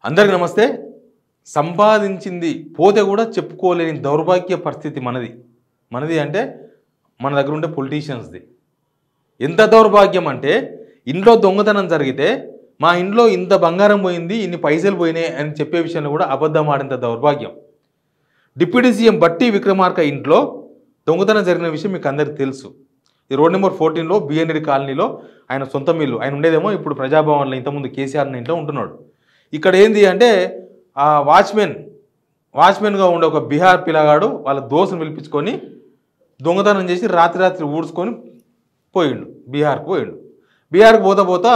అందరికీ నమస్తే. సంపాదించింది పోతే కూడా చెప్పుకోలేని దౌర్భాగ్య పరిస్థితి మనది. మనది అంటే మన దగ్గర ఉండే పొలిటీషియన్స్ది. ఎంత దౌర్భాగ్యం అంటే ఇంట్లో దొంగతనం జరిగితే మా ఇంట్లో ఇంత బంగారం పోయింది, ఇన్ని పైసలు పోయినాయి అని చెప్పే విషయంలో కూడా అబద్ధం ఆడేంత దౌర్భాగ్యం. డిప్యూటీ సీఎం బట్టి విక్రమార్క ఇంట్లో దొంగతనం జరిగిన విషయం మీకు అందరికీ తెలుసు. ఈ రోడ్ నెంబర్ 14లో బిఎన్రెడ్డి కాలనీలో ఆయన సొంత ఇల్లు. ఆయన ఉండేదేమో ఇప్పుడు ప్రజాభవన్లో, ఇంతకుముందు కేసీఆర్ ఇంట్లో ఉంటున్నాడు. ఇక్కడ ఏంది అంటే ఆ వాచ్మెన్గా ఉండే ఒక బీహార్ పిల్లగాడు వాళ్ళ దోస్తును పిలిపించుకొని దొంగతనం చేసి రాత్రి ఊడ్చుకొని పోయిండు, బీహార్కు పోయిండు. బీహార్కు పోతా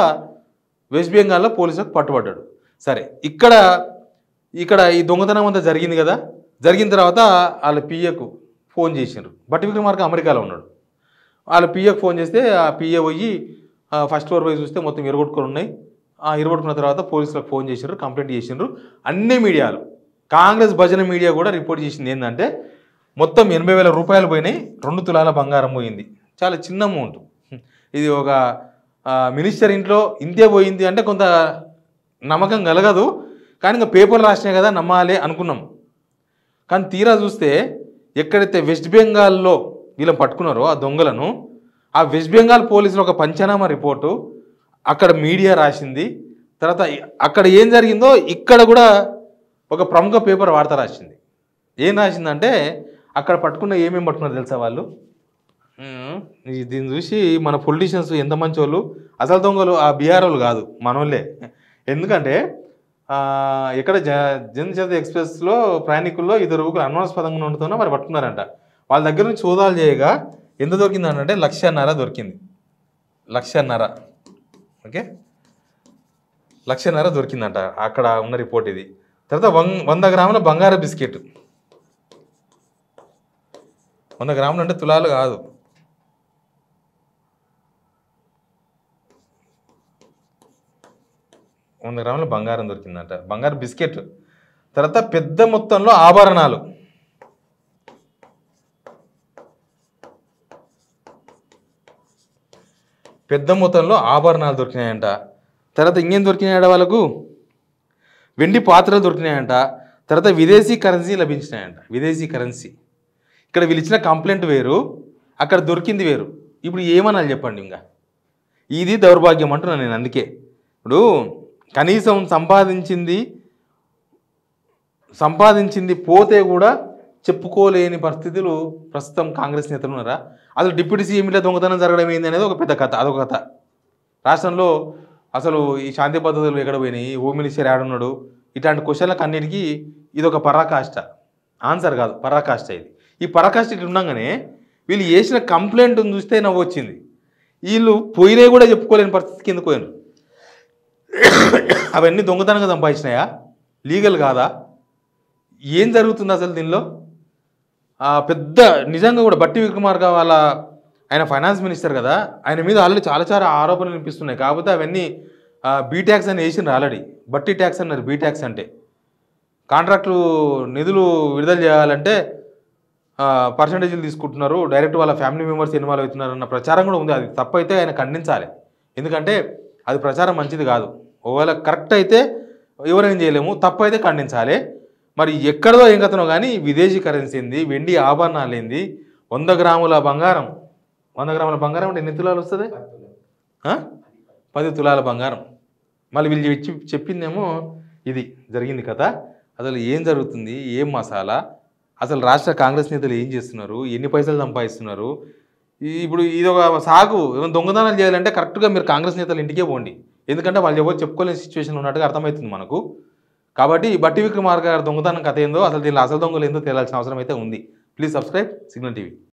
వెస్ట్ బెంగాల్లో పోలీసులకు పట్టుబడ్డాడు. సరే, ఇక్కడ ఈ దొంగతనం అంతా జరిగింది కదా. జరిగిన తర్వాత వాళ్ళ పిఏకు ఫోన్ చేసిండ్రు. బట్టి విక్రమార్క అమెరికాలో ఉన్నాడు. వాళ్ళ పిఏకు ఫోన్ చేస్తే ఆ పిఏ పోయి ఫస్ట్ ఫ్లోర్ పోయి చూస్తే మొత్తం ఎరగొట్టుకొని ఉన్నాయి. ఇరగొట్టుకున్న తర్వాత పోలీసులకు ఫోన్ చేసిండ్రు, కంప్లైంట్ చేసిండ్రు. అన్ని మీడియాలు, కాంగ్రెస్ భజన మీడియా కూడా రిపోర్ట్ చేసింది ఏంటంటే మొత్తం 80,000 రూపాయలు పోయినాయి, 2 తులాల బంగారం పోయింది. చాలా చిన్న అమౌంట్ ఇది. ఒక మినిస్టర్ ఇంట్లో ఇంతే పోయింది అంటే కొంత నమ్మకం కలగదు. కానీ ఇంకా పేపర్లు రాసినాయి కదా నమ్మాలి అనుకున్నాం. కానీ తీరా చూస్తే ఎక్కడైతే వెస్ట్ బెంగాల్లో వీళ్ళని పట్టుకున్నారో ఆ దొంగలను, ఆ వెస్ట్ బెంగాల్ పోలీసులు ఒక పంచనామా రిపోర్టు అక్కడ మీడియా రాసింది. తర్వాత అక్కడ ఏం జరిగిందో ఇక్కడ కూడా ఒక ప్రముఖ పేపర్ వార్త రాసింది. ఏం రాసిందంటే అక్కడ ఏమేమి పట్టుకున్నారు తెలుసా వాళ్ళు? దీన్ని చూసి మన పొలిటీషియన్స్ ఎంత మంచి వాళ్ళు. అసలు దొంగలు ఆ బీహార్ వాళ్ళు కాదు, మనోళ్ళే. ఎందుకంటే ఇక్కడ జనశత ఎక్స్ప్రెస్లో ప్రయాణికుల్లో 2 అనుమానాస్పదంగా ఉంటున్నా మరి పట్టుకున్నారంట. వాళ్ళ దగ్గర నుంచి సోదాలు చేయగా ఎంత దొరికిందంటే 1,50,000 దొరికింది. 1,50,000, ఓకే, 1,50,000 దొరికిందంట అక్కడ ఉన్న రిపోర్ట్ ఇది. తర్వాత 100 గ్రాముల బంగారు బిస్కెట్. 100 గ్రాములు అంటే తులాలు కాదు. 100 గ్రాముల బంగారం దొరికిందంట, బంగారు బిస్కెట్. తర్వాత పెద్ద మొత్తంలో ఆభరణాలు, దొరికినాయంట. తర్వాత ఇంకేం దొరికినాయంట వాళ్ళకు? వెండి పాత్రలు దొరికినాయంట. తర్వాత విదేశీ కరెన్సీ లభించినాయంట. విదేశీ కరెన్సీ. ఇక్కడ వీళ్ళు ఇచ్చిన కంప్లైంట్ వేరు, అక్కడ దొరికింది వేరు. ఇప్పుడు ఏమనాలి చెప్పండి? ఇంకా ఇది దౌర్భాగ్యం అంటున్నాను నేను. అందుకే ఇప్పుడు కనీసం సంపాదించింది పోతే కూడా చెప్పుకోలేని పరిస్థితులు ప్రస్తుతం కాంగ్రెస్ నేతలు ఉన్నారా? అసలు డిప్యూటీ సీఎం ఇలా దొంగతనం జరగడం ఏంది అనేది ఒక పెద్ద కథ, అదొక కథ. రాష్ట్రంలో అసలు ఈ శాంతి పద్ధతులు ఎక్కడ పోయినాయి, హోమ్ మినిస్టర్ ఆడున్నాడు, ఇట్లాంటి క్వశ్చన్లకు అన్నిటికీ ఇది ఒక పరాకాష్ట, ఆన్సర్ కాదు, పరాకాష్ట ఇది. ఈ పరాకాష్ట ఇట్లా ఉండగానే వీళ్ళు చేసిన కంప్లైంట్ చూస్తే నవ్వు వచ్చింది. వీళ్ళు పోయినా కూడా చెప్పుకోలేని పరిస్థితికి ఎందుకు పోయినారు? అవన్నీ దొంగతనంగా సంపాదించినాయా? లీగల్ కాదా? ఏం జరుగుతుంది అసలు దీనిలో? పెద్ద నిజంగా కూడా బట్టి విక్రమార్క ఆయన ఫైనాన్స్ మినిస్టర్ కదా, ఆయన మీద ఆల్రెడీ చాలా ఆరోపణలు వినిపిస్తున్నాయి. కాకపోతే అవన్నీ బీ ట్యాక్స్ అని వేసిండ్రు ఆల్రెడీ. బట్టి ట్యాక్స్ అన్నారు. బీ ట్యాక్స్ అంటే కాంట్రాక్టులు నిధులు విడుదల చేయాలంటే పర్సంటేజీలు తీసుకుంటున్నారు, డైరెక్ట్ వాళ్ళ ఫ్యామిలీ మెంబర్స్ ఇన్వాల్వ్ అవుతున్నారు అన్న ప్రచారం కూడా ఉంది. అది తప్పైతే ఆయన ఖండించాలి, ఎందుకంటే అది ప్రచారం మంచిది కాదు. ఒకవేళ కరెక్ట్ అయితే ఎవరేం చేయలేము, తప్పు అయితే ఖండించాలి. మరి ఎక్కడదో ఏం కథనో కానీ విదేశీ కరెన్సీ ఏంది, వెండి ఆభరణాలు ఏంది, 100 గ్రాముల బంగారం. 100 గ్రాముల బంగారం అంటే ఎన్ని తులాలు వస్తుంది? 10 తులాల బంగారం. మళ్ళీ వీళ్ళు చెప్పిందేమో ఇది జరిగింది కదా. అసలు ఏం జరుగుతుంది, ఏం మసాలా, అసలు రాష్ట్ర కాంగ్రెస్ నేతలు ఏం చేస్తున్నారు, ఎన్ని పైసలు సంపాదిస్తున్నారు? ఇప్పుడు ఇది ఒక సాగు. దొంగతనాలు చేయాలంటే కరెక్ట్గా మీరు కాంగ్రెస్ నేతలు ఇంటికే పోండి, ఎందుకంటే వాళ్ళు ఎవరు చెప్పుకోలేని సిచ్యువేషన్ ఉన్నట్టుగా అర్థమవుతుంది మనకు. కాబట్టి బట్టి విక్రమార్క గారి దొంగతనం కథ ఏందో, అసలు దీనిలో అసలు దొంగలు ఏందో తేలాల్సిన అవసరం అయితే ఉంది. Please subscribe signal TV.